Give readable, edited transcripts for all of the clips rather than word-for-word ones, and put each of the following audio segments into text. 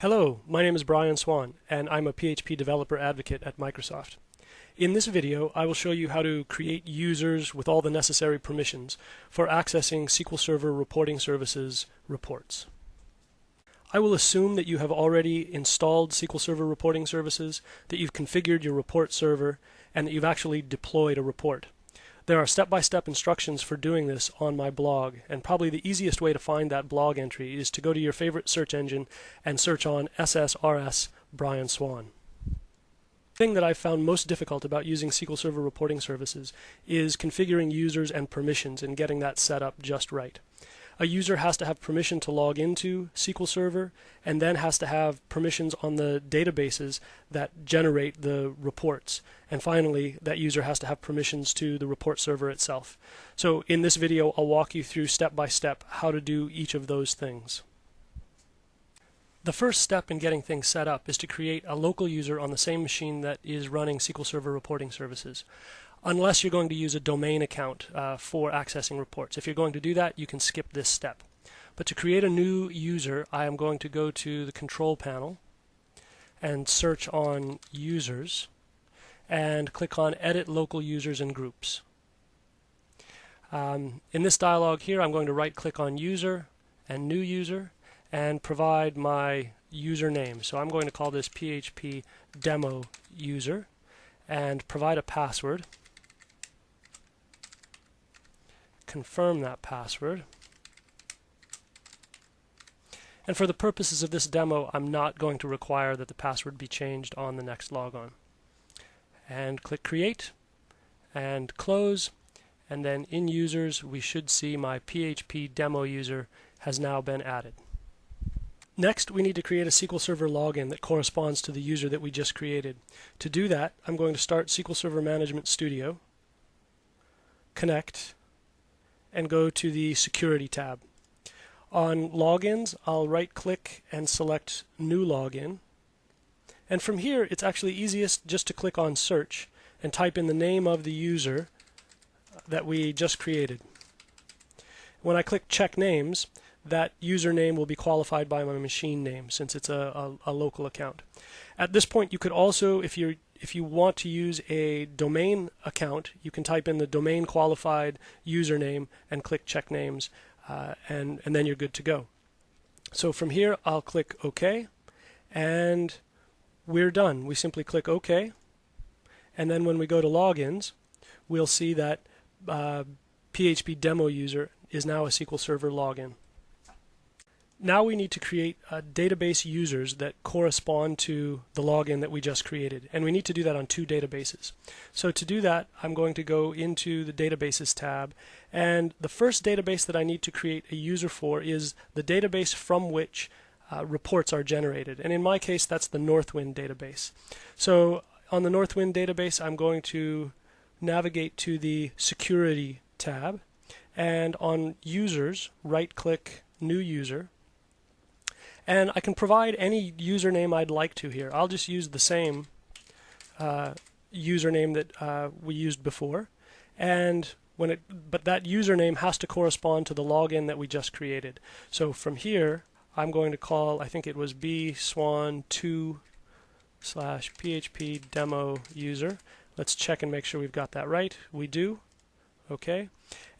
Hello, my name is Brian Swan, and I'm a PHP developer advocate at Microsoft. In this video, I will show you how to create users with all the necessary permissions for accessing SQL Server Reporting Services reports. I will assume that you have already installed SQL Server Reporting Services, that you've configured your report server, and that you've actually deployed a report. There are step-by-step instructions for doing this on my blog, and probably the easiest way to find that blog entry is to go to your favorite search engine and search on SSRS Brian Swan. The thing that I've found most difficult about using SQL Server Reporting Services is configuring users and permissions and getting that set up just right. A user has to have permission to log into SQL Server and then has to have permissions on the databases that generate the reports. And finally, that user has to have permissions to the report server itself. So in this video, I'll walk you through step by step how to do each of those things. The first step in getting things set up is to create a local user on the same machine that is running SQL Server Reporting Services, unless you're going to use a domain account for accessing reports. If you're going to do that, you can skip this step. But to create a new user, I am going to go to the control panel and search on users and click on Edit Local Users and Groups. In this dialog here, I'm going to right-click on User and New User and provide my username. So I'm going to call this PHP Demo User and provide a password. Confirm that password. And for the purposes of this demo, I'm not going to require that the password be changed on the next logon. And click Create and Close, and then in Users we should see my PHP Demo User has now been added. Next, we need to create a SQL Server login that corresponds to the user that we just created. To do that, I'm going to start SQL Server Management Studio, connect, and go to the Security tab. On Logins, I'll right-click and select New Login. And from here, it's actually easiest just to click on Search and type in the name of the user that we just created. When I click Check Names, that username will be qualified by my machine name since it's a local account. At this point, you could also, if you want to use a domain account, you can type in the domain qualified username and click Check Names, and then you're good to go. So from here, I'll click OK, and we're done. We simply click OK, and then when we go to Logins, we'll see that PHP Demo User is now a SQL Server login. Now we need to create database users that correspond to the login that we just created, and we need to do that on two databases. So to do that, I'm going to go into the Databases tab, and the first database that I need to create a user for is the database from which reports are generated, and in my case that's the Northwind database. So on the Northwind database, I'm going to navigate to the Security tab, and on Users, right-click New User, and I can provide any username I'd like to here. I'll just use the same username that we used before, and but that username has to correspond to the login that we just created. So from here, I'm going to call, I think it was bswan2/php demo user. Let's check and make sure we've got that right. We do. Okay.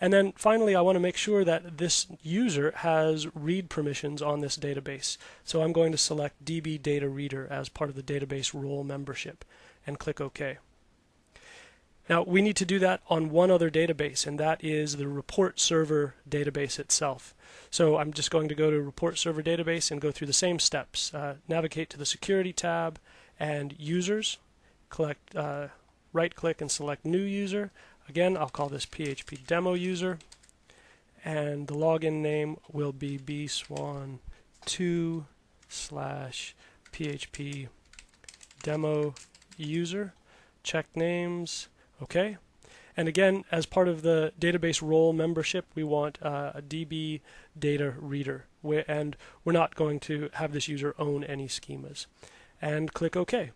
And then finally, I want to make sure that this user has read permissions on this database. So I'm going to select DB Data Reader as part of the database role membership and click OK. Now we need to do that on one other database, and that is the report server database itself. So I'm just going to go to report server database and go through the same steps. Navigate to the Security tab and Users, right-click and select New User. Again, I'll call this PHP Demo User, and the login name will be bswan2/php demo user. Check names, okay. And again, as part of the database role membership, we want a DB Data Reader, and we're not going to have this user own any schemas. And click OK.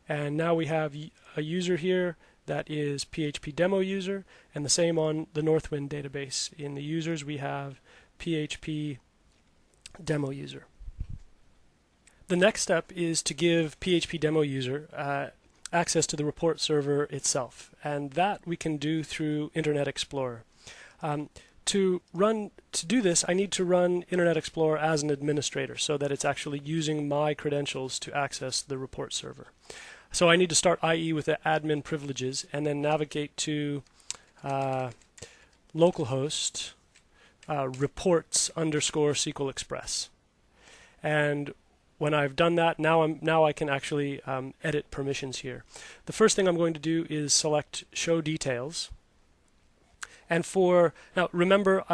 And now we have a user here that is PHP Demo User, and the same on the Northwind database. In the users, we have PHP Demo User. The next step is to give PHP demo user access to the report server itself, and that we can do through Internet Explorer. To do this, I need to run Internet Explorer as an administrator so that it's actually using my credentials to access the report server. So I need to start IE with the admin privileges and then navigate to localhost reports _ SQL Express. And when I've done that, now I can actually edit permissions here. The first thing I'm going to do is select Show Details. And now remember,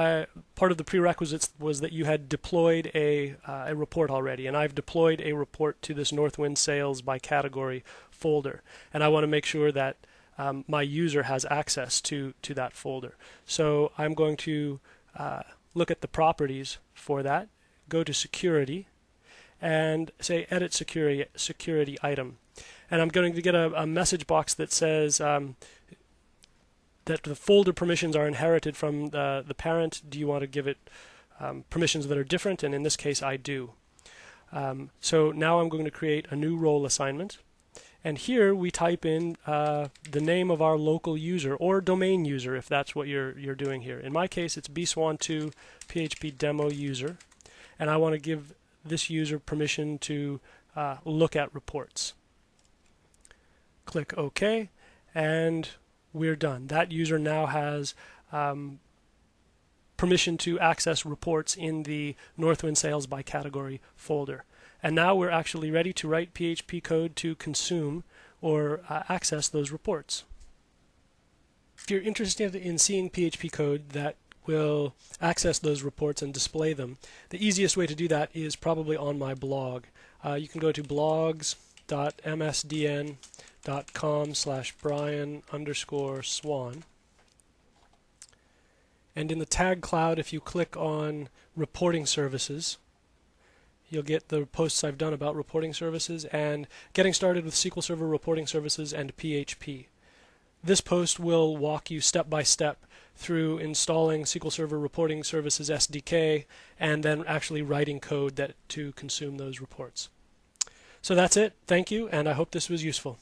part of the prerequisites was that you had deployed a report already, and I've deployed a report to this Northwind Sales by category folder, and I want to make sure that my user has access to that folder. So I'm going to look at the properties for that, go to Security, and say Edit Security Item. And I'm going to get a message box that says that the folder permissions are inherited from the parent. Do you want to give it permissions that are different? And in this case, I do. So now I'm going to create a new role assignment. And here we type in the name of our local user or domain user, if that's what you're doing here. In my case, it's bswan2 PHP demo user, and I want to give this user permission to look at reports. Click OK, and we're done. That user now has permission to access reports in the Northwind Sales by category folder. And now we're actually ready to write PHP code to consume or access those reports. If you're interested in seeing PHP code that will access those reports and display them, the easiest way to do that is probably on my blog. You can go to blogs.msdn.com/Brian_Swan. And in the tag cloud, if you click on Reporting Services, you'll get the posts I've done about reporting services and getting started with SQL Server Reporting Services and PHP. This post will walk you step by step through installing SQL Server Reporting Services SDK and then actually writing code to consume those reports. So that's it. Thank you, and I hope this was useful.